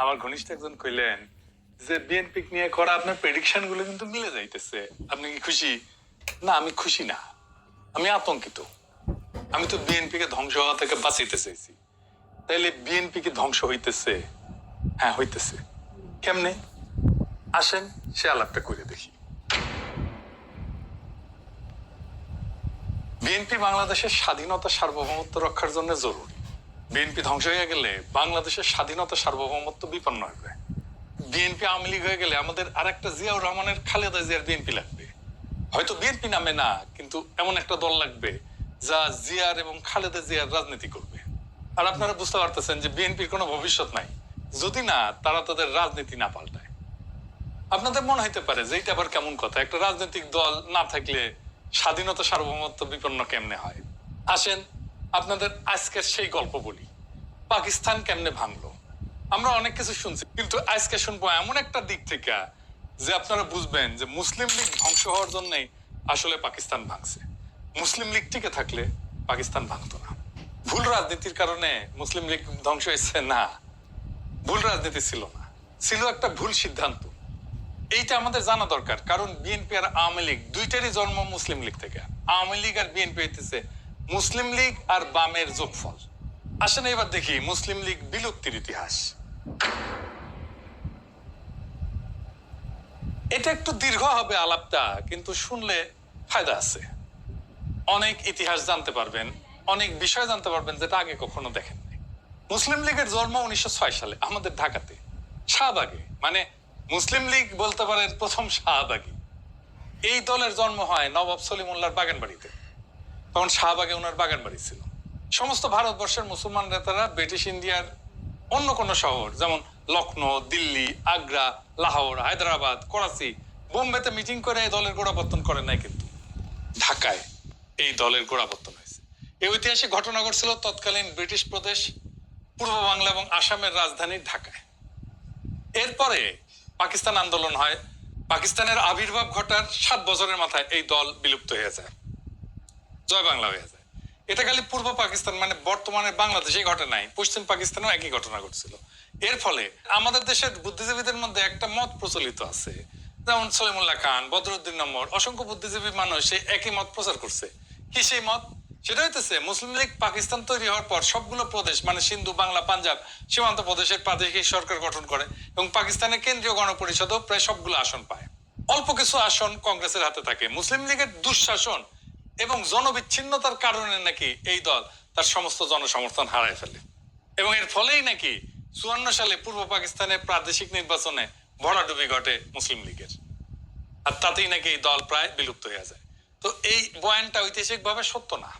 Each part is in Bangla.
আমার ঘনিষ্ঠ একজন কইলেন যে বিএনপি নিয়ে করা আপনার প্রেডিকশন গুলো কিন্তু মিলে যাইতেছে, আপনি কি খুশি? না, আমি খুশি না, আমি আতঙ্কিত। আমি তো বিএনপি কে ধ্বংস হওয়া থেকে বাঁচাইতে চাইছি, তাইলে বিএনপি কি ধ্বংস হইতেছে? হ্যাঁ, হইতেছে। কেমনে? আসেন সে আলাপটা করে দেখি। বিএনপি বাংলাদেশের স্বাধীনতা সার্বভৌমত্ব রক্ষার জন্য জরুরি। বিএনপি ধ্বংস হয়ে গেলে বাংলাদেশের স্বাধীনতা সার্বভৌমত্ব বিপন্ন হবে। বিএনপি আওয়ামী লীগ হয়ে গেলে আমাদের আরেকটা জিয়াউর রহমানের খালেদা জিয়ার বিএনপি লাগবে। হয়তো বিএনপি নামে না, কিন্তু এমন একটা দল লাগবে যা জিয়ার এবং খালেদা জিয়ার রাজনীতি করবে। আর আপনারা বুঝতে পারতেছেন যে বিএনপির কোনো ভবিষ্যৎ নাই যদি না তারা তাদের রাজনীতি না পাল্টায়। আপনাদের মনে হইতে পারে যে এটা আবার কেমন কথা, একটা রাজনৈতিক দল না থাকলে স্বাধীনতা সার্বভৌমত্ব বিপন্ন কেমনে হয়? আসেন আপনাদের আজকের সেই গল্প বলি, পাকিস্তান কেমনে ভাঙলো। আমরা অনেক কিছু শুনছি, কিন্তু আজকে শুনবো এমন একটা দিক থেকে যে আপনারা বুঝবেন যে মুসলিম লীগ ধ্বংস হওয়ার জন্যই আসলে পাকিস্তান ভাঙছে। মুসলিম লীগ টিকে থাকলে পাকিস্তান ভাঙতো না। ভুল রাজনীতির কারণে মুসলিম লীগ ধ্বংস হয়েছে না, ভুল রাজনীতি ছিল না, ছিল একটা ভুল সিদ্ধান্ত। এইটা আমাদের জানা দরকার, কারণ বিএনপি আর আওয়ামী লীগ দুইটারই জন্ম মুসলিম লীগ থেকে। আওয়ামী লীগ আর বিএনপি হইতেছে মুসলিম লীগ আর বামের যোগফল। আসেন এবার দেখি মুসলিম লীগ বিলুপ্তির ইতিহাস। এটা একটু দীর্ঘ হবে আলাপটা, কিন্তু শুনলে ফায়দা আছে। অনেক ইতিহাস জানতে পারবেন, অনেক বিষয় জানতে পারবেন যেটা আগে কখনো দেখেন নাই। মুসলিম লীগের জন্ম 1906 সালে আমাদের ঢাকাতে, শাহবাগে। মানে মুসলিম লীগ বলতে পারেন প্রথম শাহবাগী। এই দলের জন্ম হয় নবাব সলিমুল্লাহর বাগান বাড়িতে, তখন শাহবাগে ওনার বাগান বাড়ি ছিল। সমস্ত ভারতবর্ষের মুসলমান নেতারা ব্রিটিশ ইন্ডিয়ার অন্য কোনো শহর যেমন লখনৌ, দিল্লি, আগ্রা, লাহোর, হায়দ্রাবাদ, করাচি, বোম্বেতে মিটিং করে এই দলের গোড়াপত্তন করে নাই, কিন্তু ঢাকায় এই দলের গোড়াপত্তন হয়েছে। এই ঐতিহাসিক ঘটনা ঘটছিল তৎকালীন ব্রিটিশ প্রদেশ পূর্ব বাংলা এবং আসামের রাজধানী ঢাকায়। এরপরে পাকিস্তান আন্দোলন হয়, পাকিস্তানের আবির্ভাব ঘটার 7 বছরের মাথায় এই দল বিলুপ্ত হয়ে যায়, জয় বাংলা হয়ে যায়। এটা খালি পূর্ব পাকিস্তান মানে বর্তমানে বাংলাদেশে ঘটে নাই, পশ্চিম পাকিস্তানেও একই ঘটনা ঘটছিল। এর ফলে আমাদের দেশের বুদ্ধিজীবীদের মধ্যে একটা মত প্রচলিত আছে, যেমন সলিমুল্লাহ খান, বদরুদ্দিন নম্বর, অসংখ্য বুদ্ধিজীবী মানুষ সেই একই মত প্রচার করছে। কি সেই মত? সেটা হইতেছে মুসলিম লীগ পাকিস্তান তৈরি হওয়ার পর সবগুলো প্রদেশ মানে সিন্ধু, বাংলা, পাঞ্জাব সীমান্ত প্রদেশের প্রাদেশিক সরকার গঠন করে এবং পাকিস্তানের কেন্দ্রীয় গণপরিষদও প্রায় সবগুলো আসন পায়। অল্প কিছু আসন কংগ্রেসের হাতে থাকে। মুসলিম লীগের দুঃশাসন এবং জনবিচ্ছিন্নতার কারণে নাকি এই দল তার সমস্ত জনসমর্থন হারায় ফেলে এবং এর ফলেই নাকি 54 সালে পূর্ব পাকিস্তানের প্রাদেশিক নির্বাচনে ভরাডুবি ঘটে মুসলিম লীগের, আর তাতেই নাকি এই দল প্রায় বিলুপ্ত হয়ে যায়। তো এই বয়ানটা ঐতিহাসিকভাবে সত্য না।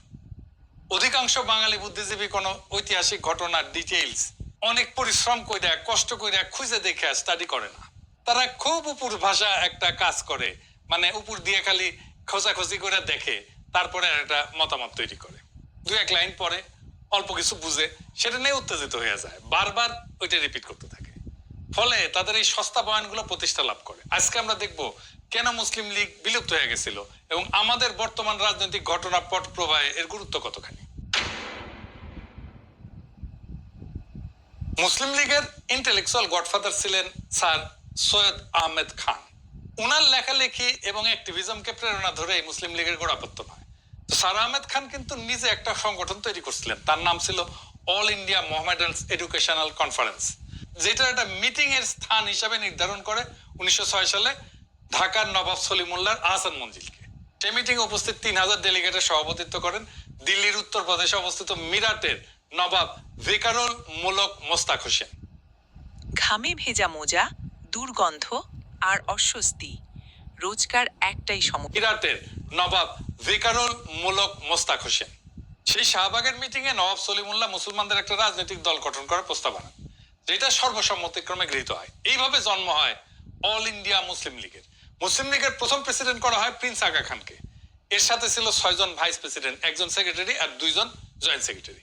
অধিকাংশ বাঙালি বুদ্ধিজীবী কোনো ঐতিহাসিক ঘটনার ডিটেইলস অনেক পরিশ্রম করে কষ্ট করে খুঁজে দেখে স্টাডি করে না। তারা খুব উপর ভাষা একটা কাজ করে, মানে উপর দিয়ে খালি খোঁজাখুঁজি করে দেখে, তারপরে একটা মতামত তৈরি করে, 2-1 লাইন পরে অল্প কিছু বুঝে সেটা নিয়ে উত্তেজিত হয়ে যায়, বারবার ওইটা রিপিট করতে থাকে। ফলে তাদের এই সস্তা বয়ানগুলো প্রতিষ্ঠা লাভ করে। আজকে আমরা দেখব কেন মুসলিম লীগ বিলুপ্ত হয়ে গেছিল এবং আমাদের বর্তমান রাজনৈতিক ঘটনা পট প্রবাহে এর গুরুত্ব কতখানি। মুসলিম লীগের ইন্টেলেকচুয়াল গডফাদার ছিলেন স্যার সৈয়দ আহমেদ খান। উনার লেখালেখি এবং অ্যাক্টিভিজমকে প্রেরণা ধরে মুসলিম লীগের গোড়াপত্তন হয়। তো স্যার আহমেদ খান কিন্তু নিজে একটা সংগঠন তৈরি করছিলেন, তার নাম ছিল অল ইন্ডিয়া মোহামেডানস এডুকেশনাল কনফারেন্স, যেটা একটা মিটিং এর স্থান হিসাবে নির্ধারণ করে 1906 সালে ঢাকার নবাব সলিমুল্লাহর আহসান মঞ্জিলকে। সেই মিটিং উপস্থিত 3000 ডেলিগেটের সভাপতিত্ব করেন দিল্লির উত্তরপ্রদেশে অবস্থিত মিরাটের নবাব ভিকারুল মুলক মোস্তাক হোসেন। ঘামে ভেজা মোজা, দুর্গন্ধ আর অস্বস্তি, রোজকার একটাই সমস্যা। মিরাটের নবাব ভিকারুল মুলক মোস্তাক হোসেন। সেই শাহবাগের মিটিং এ নবাব সলিমুল্লাহ মুসলমানদের একটা রাজনৈতিক দল গঠন করার প্রস্তাব আনেন, যেটা সর্বসম্মতিক্রমে গৃহীত হয়। এইভাবে জন্ম হয় অল ইন্ডিয়া মুসলিম লীগের। মুসলিম লীগের প্রথম প্রেসিডেন্ট করা হয় প্রিন্স আগা খানকে। এর সাথে ছিল 6 জন ভাইস প্রেসিডেন্ট, 1 জন সেক্রেটারি আর 2 জন জয়েন্ট সেক্রেটারি।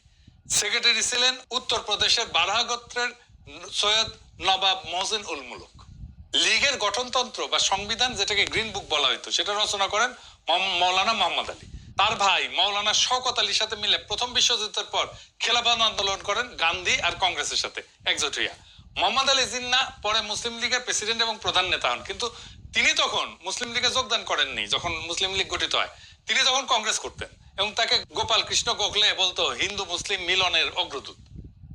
সেক্রেটারি ছিলেন উত্তরপ্রদেশের বারাহ গোত্রের সৈয়দ নবাব মহসিন উল মুলক। লীগের গঠনতন্ত্র বা সংবিধান, যেটাকে গ্রিন বুক বলা হইতো, সেটা রচনা করেন মৌলানা মোহাম্মদ আলী। তার ভাই মৌলানা শওকত আলীর সাথে মিলে প্রথম বিশ্বযুদ্ধের পর খেলাফত আন্দোলন করেন গান্ধী আর কংগ্রেসের সাথে একজোট হইয়া। মোহাম্মদ আলী জিন্নাহ পরে মুসলিম লীগের প্রেসিডেন্ট এবং প্রধান নেতা হন, কিন্তু তিনি তখন মুসলিম লীগে যোগদান করেননি। যখন মুসলিম লীগ গঠিত হয় তিনি তখন কংগ্রেস করতেন এবং তাকে গোপাল কৃষ্ণ গোখলে বলতো হিন্দু মুসলিম মিলনের অগ্রদূত।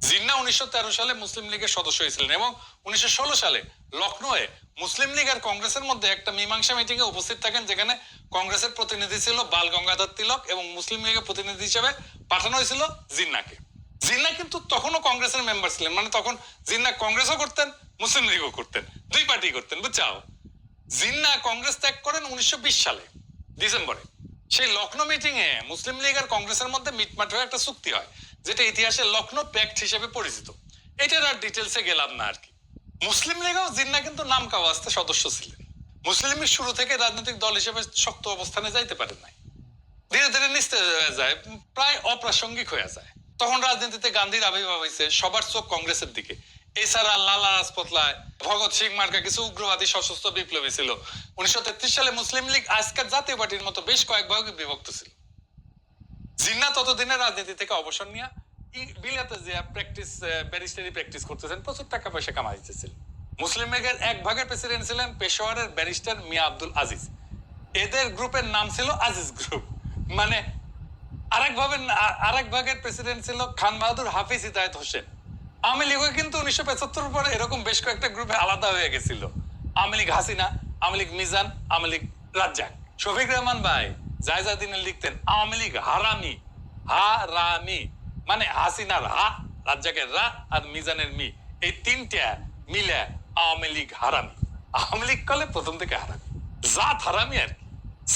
জিন্নাহ 1913 সালে মুসলিম লীগের সদস্য হয়েছিলেন এবং 1916 সালে লখনৌয়ে মুসলিম লীগ আর কংগ্রেসের মধ্যে একটা মীমাংসা মিটিং এ উপস্থিত থাকেন, যেখানে কংগ্রেসের প্রতিনিধি ছিল বাল গঙ্গাধর তিলক এবং মুসলিম লীগের প্রতিনিধি হিসেবে পাঠানো হয়েছিল জিন্নাহকে। জিন্নাহ কিন্তু তখনও কংগ্রেসের মেম্বার ছিলেন, মানে তখন জিন্নাহ কংগ্রেসও করতেন মুসলিম লীগও করতেন, দুই পার্টি করতেন, বুঝছাও। জিন্নাহ কংগ্রেস ত্যাগ করেন 1920 সালে ডিসেম্বরে। সেই লখনৌ মিটিং এ মুসলিম লীগ আর কংগ্রেসের মধ্যে মিটমাট হয়ে একটা চুক্তি হয়, যেটা ইতিহাসে লখনৌ প্যাক্ট হিসেবে পরিচিত। এটার আর ডিটেলসে গেলাম না আর কি। মুসলিম লীগেও জিন্নাহ কিন্তু নাম কাওয়াস্তে সদস্য ছিলেন। মুসলিম লীগ শুরু থেকে রাজনৈতিক দল হিসেবে শক্ত অবস্থানে যাইতে পারেন নাই, ধীরে ধীরে নিস্তেজ হয়ে যায়, প্রায় অপ্রাসঙ্গিক হয়ে যায়। তখন রাজনীতিতে গান্ধীর আবির্ভাব হয়েছে, সবার চোখ কংগ্রেসের দিকে। এছাড়া লালা রাজপথ রায়, ভগৎ সিং মার্কা কিছু উগ্রবাদী সশস্ত্র বিপ্লবী ছিল। 1933 সালে মুসলিম লীগ আজকের জাতীয় পার্টির মতো বেশ কয়েক ভাগে বিভক্ত ছিল। জিন্নাহ ততদিনে রাজনীতি থেকে অবসর নিয়ে বিলাতে যে ব্যারিস্টারি প্র্যাকটিস করতেছেন, প্রচুর টাকা পয়সা কামাইতেছিলেন। মুসলিম লীগের এক ভাগের প্রেসিডেন্ট ছিলেন পেশোয়ারের ব্যারিস্টার মিয়া আব্দুল আজিজ। এদের গ্রুপের নাম ছিল আজিজ গ্রুপ। মানে আরেক ভাগের প্রেসিডেন্ট ছিল খান বাহাদুর হাফিজ হিদায়ত হোসেন। আওয়ামী লীগও কিন্তু 1975 পরে এরকম বেশ কয়েকটা গ্রুপে আলাদা হয়ে গেছিল। আওয়ামী লীগ হাসিনা, আওয়ামী লীগ মিজান, আওয়ামী লীগ রাজ্জাক। শফিক রহমান ভাই জায়জাদিনে লিখতেন আওয়ামী লীগ হারামি, হারামি মানে হাসিনার হা, রাজ্জাকের রা আর মিজানের মি, এই তিনটা মিলে আওয়ামী লীগ হারামি। আওয়ামী লীগ কলে প্রথম থেকে হারামি, জাত হারামি আর কি,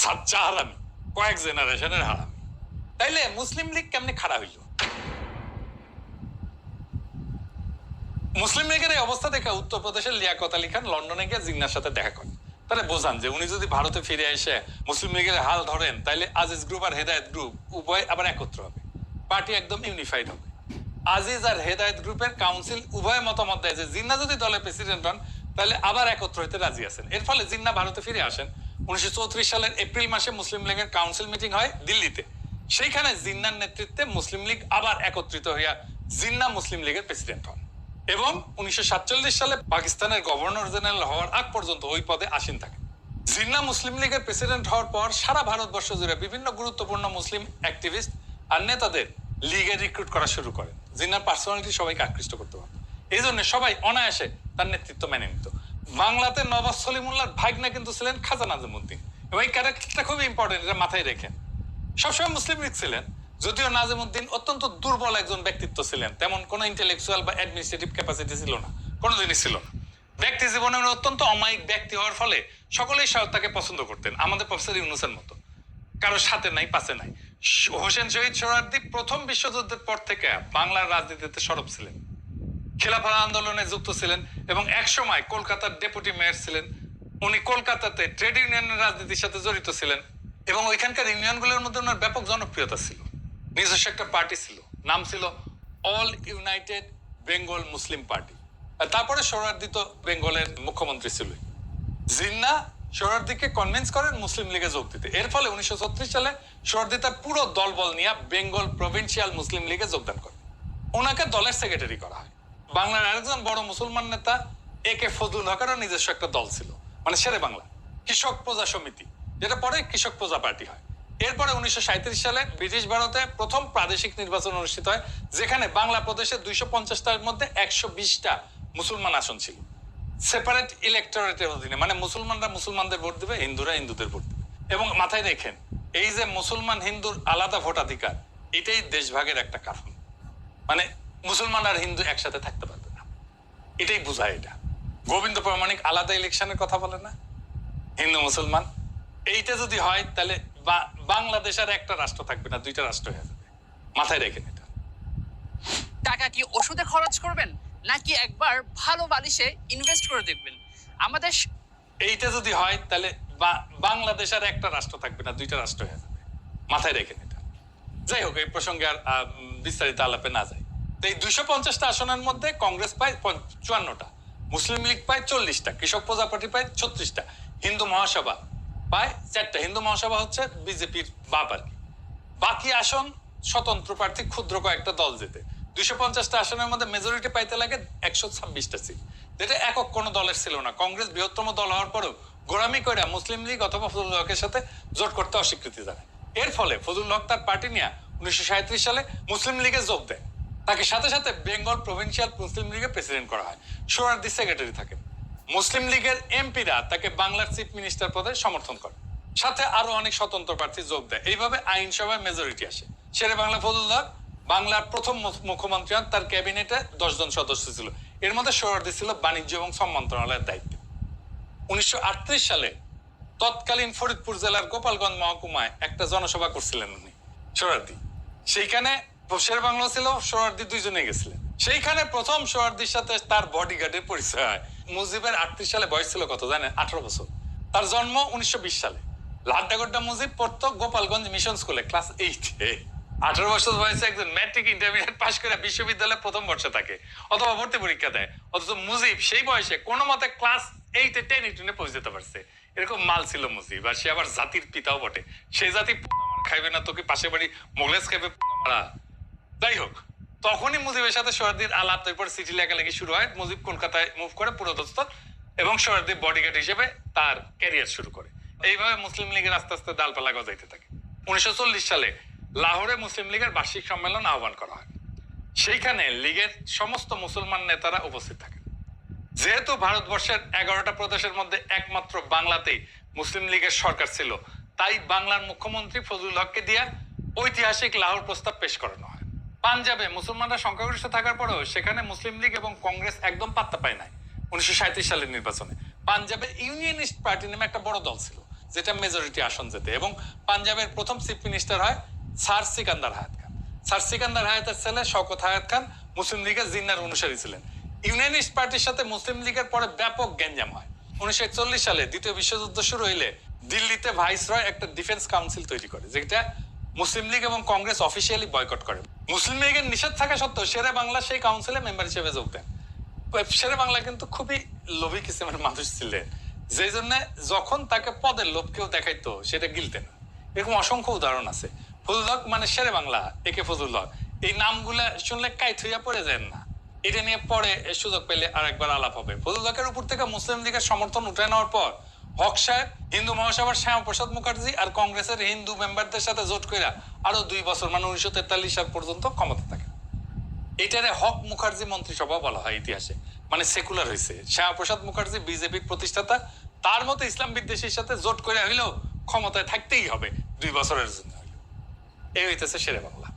সাচ্চা হারামি, কয়েক জেনারেশনের হারামি। তাইলে মুসলিম লীগ কেমনে খাড়া হইল? মুসলিম লীগের এই অবস্থা দেখে উত্তরপ্রদেশের লিয়াকত আলী খান লন্ডনে গিয়ে জিন্নাহর সাথে দেখা করেন। তাহলে বোঝান যে উনি যদি ভারতে ফিরে এসে মুসলিম লীগের হাল ধরেন, তাইলে আজিজ গ্রুপ আর হেদায়েত গ্রুপ উভয় আবার একত্র হবে, পার্টি একদম ইউনিফাইড হবে। আজিজ আর হেদায়েত গ্রুপের কাউন্সিল উভয় মতামত দেয় যে জিন্নাহ যদি দলের প্রেসিডেন্ট হন তাহলে আবার একত্র হইতে রাজি আছেন। এর ফলে জিন্নাহ ভারতে ফিরে আসেন। 1934 সালের এপ্রিল মাসে মুসলিম লীগের কাউন্সিল মিটিং হয় দিল্লিতে। সেইখানে জিন্নাহর নেতৃত্বে মুসলিম লীগ আবার একত্রিত হইয়া জিন্নাহ মুসলিম লীগের প্রেসিডেন্ট হন এবং 1947 সালে পাকিস্তানের গভর্নর জেনারেল হওয়ার আগ পর্যন্ত ওই পদে আসীন থাকেন। জিন্নাহ মুসলিম লীগের প্রেসিডেন্ট হওয়ার পর সারা ভারতবর্ষ জুড়ে বিভিন্ন গুরুত্বপূর্ণ মুসলিম অ্যাক্টিভিস্ট আর নেতাদের লীগে রিক্রুট করা শুরু করেন। জিন্নাহর পার্সোনালিটি সবাইকে আকৃষ্ট করতে পারত, এই জন্য সবাই অনায়াসে তার নেতৃত্ব মেনে নিত। বাংলাতে নবাব সলিমুল্লাহর ভাগ্নে কিন্তু ছিলেন খাজা নাজিমউদ্দিন এবং এই ক্যারেক্টারটা খুবই ইম্পর্টেন্ট, এটা মাথায় রেখেন। সবসময় মুসলিম লীগ ছিলেন, যদিও নাজিমউদ্দিন অত্যন্ত দুর্বল একজন ব্যক্তিত্ব ছিলেন, তেমন কোনো ইন্টেলেকচুয়াল বা অ্যাডমিনিস্ট্রেটিভ ক্যাপাসিটি ছিল না, কোনো জিনিস ছিল না। ব্যক্তি জীবনে অত্যন্ত অমায়িক ব্যক্তি হওয়ার ফলে সকলেই তাকে পছন্দ করতেন, আমাদের প্রফেসর ইউনূসের মতো। কারো সাথে নাই পাশে নাই। হোসেন শহীদ সোহরাওয়ার্দী প্রথম বিশ্বযুদ্ধের পর থেকে বাংলার রাজনীতিতে সরব ছিলেন, খেলাফত আন্দোলনে যুক্ত ছিলেন এবং একসময় কলকাতার ডেপুটি মেয়র ছিলেন। উনি কলকাতাতে ট্রেড ইউনিয়নের রাজনীতির সাথে জড়িত ছিলেন এবং ওইখানকার ইউনিয়নগুলোর মধ্যে ওনার ব্যাপক জনপ্রিয়তা ছিল। নিজস্ব একটা পার্টি ছিল, নাম ছিল অল ইউনাইটেড বেঙ্গল মুসলিম পার্টি। আর তারপরে সোহরাওয়ার্দী তো বেঙ্গলের মুখ্যমন্ত্রী ছিল। জিন্নাহ সোহরাওয়ার্দীকে কনভিন্স করেন মুসলিম লীগে যোগ দিতে। এর ফলে 1936 সালে সোহরাওয়ার্দী তার পুরো দলবল নিয়ে বেঙ্গল প্রভিন্সিয়াল মুসলিম লীগে যোগদান করেন। ওনাকে দলের সেক্রেটারি করা হয়। বাংলার আরেকজন বড় মুসলমান নেতা একে ফজলুল হকেরও নিজস্ব একটা দল ছিল, মানে শেরে বাংলা কৃষক প্রজা সমিতি, যেটা পরে কৃষক প্রজা পার্টি হয়। এরপরে 1937 সালে ব্রিটিশ ভারতে প্রথম প্রাদেশিক নির্বাচন অনুষ্ঠিত হয়, যেখানে বাংলা প্রদেশে 250টার মধ্যে 120টা মুসলমান আসন ছিল। সেপারেট ইলেকটোরেটের অধীনে, মানে মুসলমানরা মুসলমানদের ভোট দিবে, হিন্দুরা হিন্দুদের ভোট দিবে। এবং মাথায় রেখেন, এই যে মুসলমান হিন্দুর আলাদা ভোটাধিকার, এটাই দেশভাগের একটা কারণ। মানে মুসলমান আর হিন্দু একসাথে থাকতে পারবে না, এটাই বোঝায়। এটা গোবিন্দ প্রামাণিক আলাদা ইলেকশনের কথা বলে না, হিন্দু মুসলমান। এইটা যদি হয় তাহলে বাংলাদেশ আর একটা রাষ্ট্র থাকবে না, দুইটা রাষ্ট্র হয়ে যাবে। মাথায় রেখেন এটা। টাকা কি ওষুধে খরচ করবেন নাকি একবার ভালো বালিশে ইনভেস্ট করে দেখবেন? আমাদের এইটা যদি হয় তাহলে বাংলাদেশ আর একটা রাষ্ট্র থাকবে না, দুইটা রাষ্ট্র হয়ে যাবে। মাথায় রেখেন এটা। যাই হোক, এই প্রসঙ্গে আর বিস্তারিত আলাপে না যায়। তো এই 250টা আসনের মধ্যে কংগ্রেস পায় 54টা, মুসলিম লীগ পায় 40টা, কৃষক প্রজা পার্টি পায় 36টা, হিন্দু মহাসভা পায় 4টা। হিন্দু মহাসভা হচ্ছে বিজেপির বাপ আর কি। বাকি আসন স্বতন্ত্র প্রার্থী ক্ষুদ্র কয়েকটা দল জেতে। 250টা আসনের মধ্যে মেজরিটি পাইতে লাগে 126টা সিট, যেটা একক কোনো দলের ছিল না। কংগ্রেস বৃহত্তম দল হওয়ার পরেও গোড়ামি করে মুসলিম লীগ অথবা ফজলুল হকের সাথে জোট করতে অস্বীকৃতি জানায়। এর ফলে ফজলুল হক তার পার্টি নিয়ে 1937 সালে মুসলিম লীগে যোগ দেয়। তাকে সাথে সাথে বেঙ্গল প্রভিন্সিয়াল মুসলিম লীগের প্রেসিডেন্ট করা হয়, সোহরাওয়ার্দী সেক্রেটারি থাকেন। মুসলিম লীগের এমপিরা তাকে বাংলার চিফ মিনিস্টার পদে সমর্থন করে, সাথে আরো অনেক স্বতন্ত্র প্রার্থী যোগ দেয়। এইভাবে আইনসভায় মেজরিটি আসে। শেরে বাংলা ফজলুল হক বাংলার প্রথম মুখ্যমন্ত্রী হন। তার ক্যাবিনেটে 10 জন সদস্য ছিল, এর মধ্যে সোহরাওয়ার্দী ছিল বাণিজ্য এবং শ্রম মন্ত্রণালয়ের দায়িত্বে। 1938 সালে তৎকালীন ফরিদপুর জেলার গোপালগঞ্জ মহকুমায় একটা জনসভা করছিলেন উনি, সোহরাওয়ার্দী। সেইখানে শের বাংলা ছিল, সোহরাওয়ার্দী দুইজনে গেছিলেন। সেইখানে প্রথম সোহরাওয়ার্দীর সাথে তার বডিগার্ডের পরিচয় হয়। মুজিবের 38 সালে বয়স ছিল কত জানেন? 18 বছর। তার জন্ম 1920 সালে। লাড্ডাগোড্ডা মুজিব পড়তো গোপালগঞ্জ মিশন স্কুলে ক্লাস 8-এ। 18 বছর বয়সে একজন ম্যাট্রিক ইন্টারমিডিয়েট পাশ করে বিশ্ববিদ্যালয়ে প্রথম বর্ষে থাকে অথবা ভর্তি পরীক্ষা দেয়, অথচ মুজিব সেই বয়সে কোনো মতে ক্লাস 8-এ 10-এ পৌঁছে যেতে পারছে। এরকম মাল ছিল মুজিব। আর সে আবার জাতির পিতাও বটে। সেই জাতি খাইবে না তোকে পাশে বাড়ি মোগলেস খাইবে মারা। যাই হোক, তখনই মুজিবের সাথে সোহরাওয়ার্দীর আলাপ, তারপর চিঠি লেখালেখি শুরু হয়। মুজিব কলকাতায় মুভ করে পুরোদস্ত এবং সোহরাওয়ার্দী বডিগার্ড হিসেবে তার ক্যারিয়ার শুরু করে। এইভাবে মুসলিম লীগের আস্তে আস্তে ডালপালা গজাইতে থাকে। 1940 সালে লাহোরে মুসলিম লীগের বার্ষিক সম্মেলন আহ্বান করা হয়। সেইখানে লীগের সমস্ত মুসলমান নেতারা উপস্থিত থাকেন। যেহেতু ভারতবর্ষের 11টা প্রদেশের মধ্যে একমাত্র বাংলাতেই মুসলিম লীগের সরকার ছিল, তাই বাংলার মুখ্যমন্ত্রী ফজলুল হককে দিয়ে ঐতিহাসিক লাহোর প্রস্তাব পেশ করানো হয়। পাঞ্জাবে মুসলমানরা সংখ্যাগরিষ্ঠ থাকার পরেও সেখানে মুসলিম লীগ এবং কংগ্রেস একদম পাত্তা পায় নাই। 1937 সালের নির্বাচনে পাঞ্জাবে ইউনিয়নিস্ট পার্টি নামে একটা বড় দল ছিল, যেটা মেজরিটি আসন যেতে, এবং পাঞ্জাবের প্রথম চিফ মিনিস্টার হয় স্যার সিকান্দার হায়াত খান। স্যার সিকান্দার হায়াতের ছেলে শওকত হায়াত খান মুসলিম লীগের জিন্নার অনুসারী ছিলেন। ইউনিয়নিস্ট পার্টির সাথে মুসলিম লীগের পরে ব্যাপক গ্যাঞ্জাম হয়। 1941 সালে দ্বিতীয় বিশ্বযুদ্ধ শুরু হইলে দিল্লিতে ভাইসরয় একটা ডিফেন্স কাউন্সিল তৈরি করে, যেটা মুসলিম লীগ এবং কংগ্রেস অফিসিয়ালি বয়কট করে। মুসলিম লীগের নিষেধ থাকা সত্ত্বেও শেরে বাংলা সেই কাউন্সিলে মেম্বার হিসেবে যোগ দেন। শেরে বাংলা কিন্তু খুবই লোভী কিসিমের মানুষ ছিলেন, যে জন্য যখন তাকে পদের লোভ কেউ দেখাইতো সেটা গিলতেন। এরকম অসংখ্য উদাহরণ আছে। ফজলুল হক মানে শেরে বাংলা, একে ফজলুল হক, এই নামগুলা শুনলে কাইত হইয়া পড়ে যান না। এটা নিয়ে পরে সুযোগ পেলে আর একবার আলাপ হবে। ফজলুল হকের উপর থেকে মুসলিম লীগের সমর্থন উঠে নেওয়ার পর হক সাহেব হিন্দু মহাসভার শ্যামাপ্রসাদ মুখার্জি আর কংগ্রেসের হিন্দু মেম্বারদের সাথে জোট করে আরো 2 বছর মানে 1943 সাল পর্যন্ত ক্ষমতা থাকে। এটারে হক মুখার্জি মন্ত্রিসভা বলা হয় ইতিহাসে, মানে সেকুলার হয়েছে। শ্যামাপ্রসাদ মুখার্জি বিজেপির প্রতিষ্ঠাতা, তার মতো ইসলাম বিদ্বেষীর সাথে জোট করে হইলেও ক্ষমতায় থাকতেই হবে 2 বছরের জন্য হইলেও। এই হইতেছে শেরে বাংলা।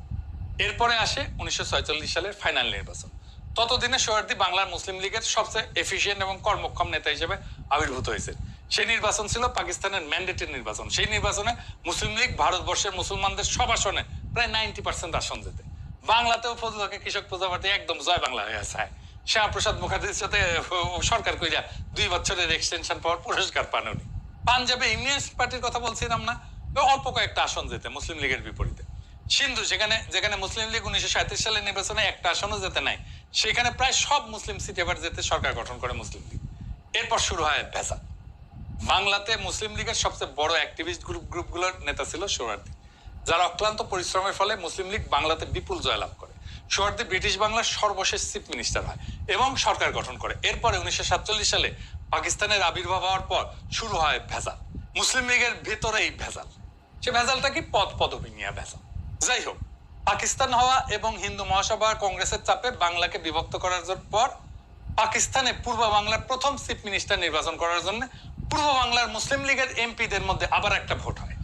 এরপরে আসে 1946 সালের ফাইনাল নির্বাচন। ততদিনে সোহরাওয়ার্দী বাংলার মুসলিম লীগের সবচেয়ে এফিশিয়েন্ট এবং কর্মক্ষম নেতা হিসেবে আবির্ভূত হয়েছে। সেই নির্বাচন ছিল পাকিস্তানের ম্যান্ডেটের নির্বাচন। সেই নির্বাচনে মুসলিম লীগ ভারতবর্ষের মুসলমানদের সব আসনে প্রায় 90% আসন যেতে। বাংলাতেও ফজলুল হকের কৃষক প্রজাপার্টি একদম জয় বাংলা হয়ে আছে। শ্যামাপ্রসাদ মুখার্জির সাথে সরকার কইরা 2 বছরের এক্সটেনশন পাওয়ার পুরস্কার পান উনি। পাঞ্জাবে ইউনিয়নিস্ট পার্টির কথা বলছিলাম না, অল্প কয়েকটা আসন যেতে মুসলিম লীগের বিপরীতে। সিন্ধু, যেখানে মুসলিম লীগ 1937 সালের নির্বাচনে একটা আসনও যেতে নাই, সেখানে প্রায় সব মুসলিম সিট এবার যেতে সরকার গঠন করে মুসলিম লীগ। এরপর শুরু হয় ভেজাল। বাংলাতে মুসলিম লীগের সবচেয়ে বড় অ্যাক্টিভিস্ট গ্রুপগুলোর নেতা ছিল সোহরাওয়ার্দী, যার অক্লান্ত পরিশ্রমের ফলে মুসলিম লীগ বাংলাতে বিপুল জয়লাভ করে। সোহরাওয়ার্দী ব্রিটিশ বাংলার সর্বশেষ চিফ মিনিস্টার হয় এবং সরকার গঠন করে। এরপরে 1947 সালে পাকিস্তানের আবির্ভাব হওয়ার পর শুরু হয় ভেজাল। মুসলিম লীগের ভেতরেই ভেজাল। সে ভেজালটা কি? পদবি নিয়ে ভেজাল। যাই হোক, পাকিস্তান হওয়া এবং হিন্দু মহাসভা কংগ্রেসের চাপে বাংলাকে বিভক্ত করার পর পাকিস্তানে পূর্ব বাংলার প্রথম চিফ মিনিস্টার নির্বাচন করার জন্য পূর্ব বাংলার মুসলিম লীগের এমপিদের মধ্যে আবার একটা ভোট হয়।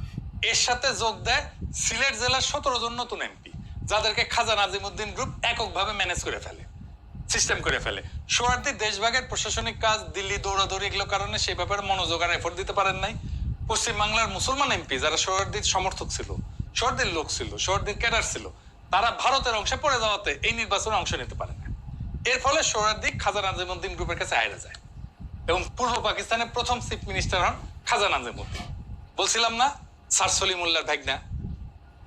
এর সাথে যোগ দেয় সিলেট জেলার 17 জন নতুন এমপি, যাদেরকে খাজা নাজিমউদ্দিন গ্রুপ এককভাবে ম্যানেজ করে ফেলে, সিস্টেম করে ফেলে। সোহরাওয়ার্দী দেশভাগের প্রশাসনিক কাজ, দিল্লি দৌড়াদৌড়ি, এগুলো কারণে সেই ব্যাপারে মনোযোগ আর এফোর্ট দিতে পারেন নাই। পশ্চিম বাংলার মুসলমান এমপি যারা সোহরাওয়ার্দীর সমর্থক ছিল, সোহরাওয়ার্দীর লোক ছিল, সোহরাওয়ার্দীর ক্যাডার ছিল, তারা ভারতের অংশে পড়ে যাওয়াতে এই নির্বাচনে অংশ নিতে পারে না। এর ফলে সোহরাওয়ার্দী খাজা নাজিমউদ্দিন গ্রুপের কাছে হারিয়ে যায় এবং পূর্ব পাকিস্তানের প্রথম চিফ মিনিস্টার হন খাজা নাজিমউদ্দিন। বলছিলাম না স্যার সলিমুল্লাহর ভাগনা।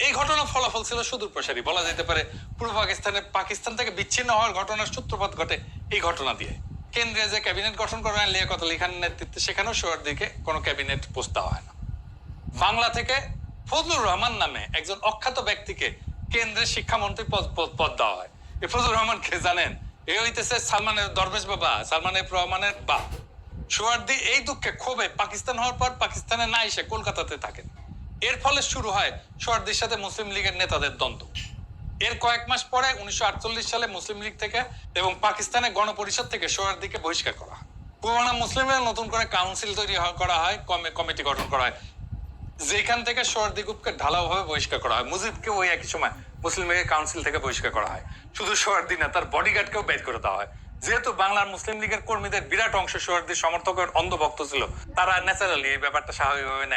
এই ঘটনার ফলাফল ছিল সুদূর প্রসারী। বলা যেতে পারে পূর্ব পাকিস্তান থেকে বিচ্ছিন্ন হওয়ার ঘটনার সূত্রপাত ঘটে এই ঘটনা দিয়ে। কেন্দ্রে যে ক্যাবিনেট গঠন করা হয় লিয়াকত আলী খানের নেতৃত্বে, সেখানেও সোহরাওয়ার্দীকে কোনো ক্যাবিনেট পোস্ট দেওয়া হয় না। বাংলা থেকে ফজলুর রহমান নামে একজন অখ্যাত ব্যক্তিকে কেন্দ্রের শিক্ষামন্ত্রী পদ দেওয়া হয়। এ ফজলুর রহমান কে জানেন? এ হইতেছে সালমানের দরবেশ বাবা, সালমান এফ রহমানের বাপ। সোহার্দি এই দুঃখে ক্ষোভে পাকিস্তান হওয়ার পর পাকিস্তানে না এসে কলকাতাতে থাকেন। এর ফলে শুরু হয় সোহার্দির সাথে মুসলিম লীগের নেতাদের দ্বন্দ্ব। এর কয়েক মাস পরে 1948 সালে মুসলিম লীগ থেকে এবং পাকিস্তানের গণপরিষদ থেকে সোহার্দিকে বহিষ্কার করা হয়। পুরানা মুসলিমের নতুন করে কাউন্সিল তৈরি করা হয়, কমিটি গঠন করা হয়, যেখান থেকে সোহার্দি গ্রুপকে ঢালাওভাবে বহিষ্কার করা হয়। মুজিবকে ওই একই সময় মুসলিম লীগের কাউন্সিল থেকে বহিষ্কার করা হয়। শুধু সোহার্দি না, তার বডিগার্ডকেও বের করে দেওয়া হয়। যেহেতু বাংলার মুসলিম লীগের কর্মীদের বিরাট অংশ সোহার্দির সমর্থকের অন্ধভক্ত ছিল, তারা ন্যাচারালি এই ব্যাপারটা স্বাভাবিকভাবে নেয়।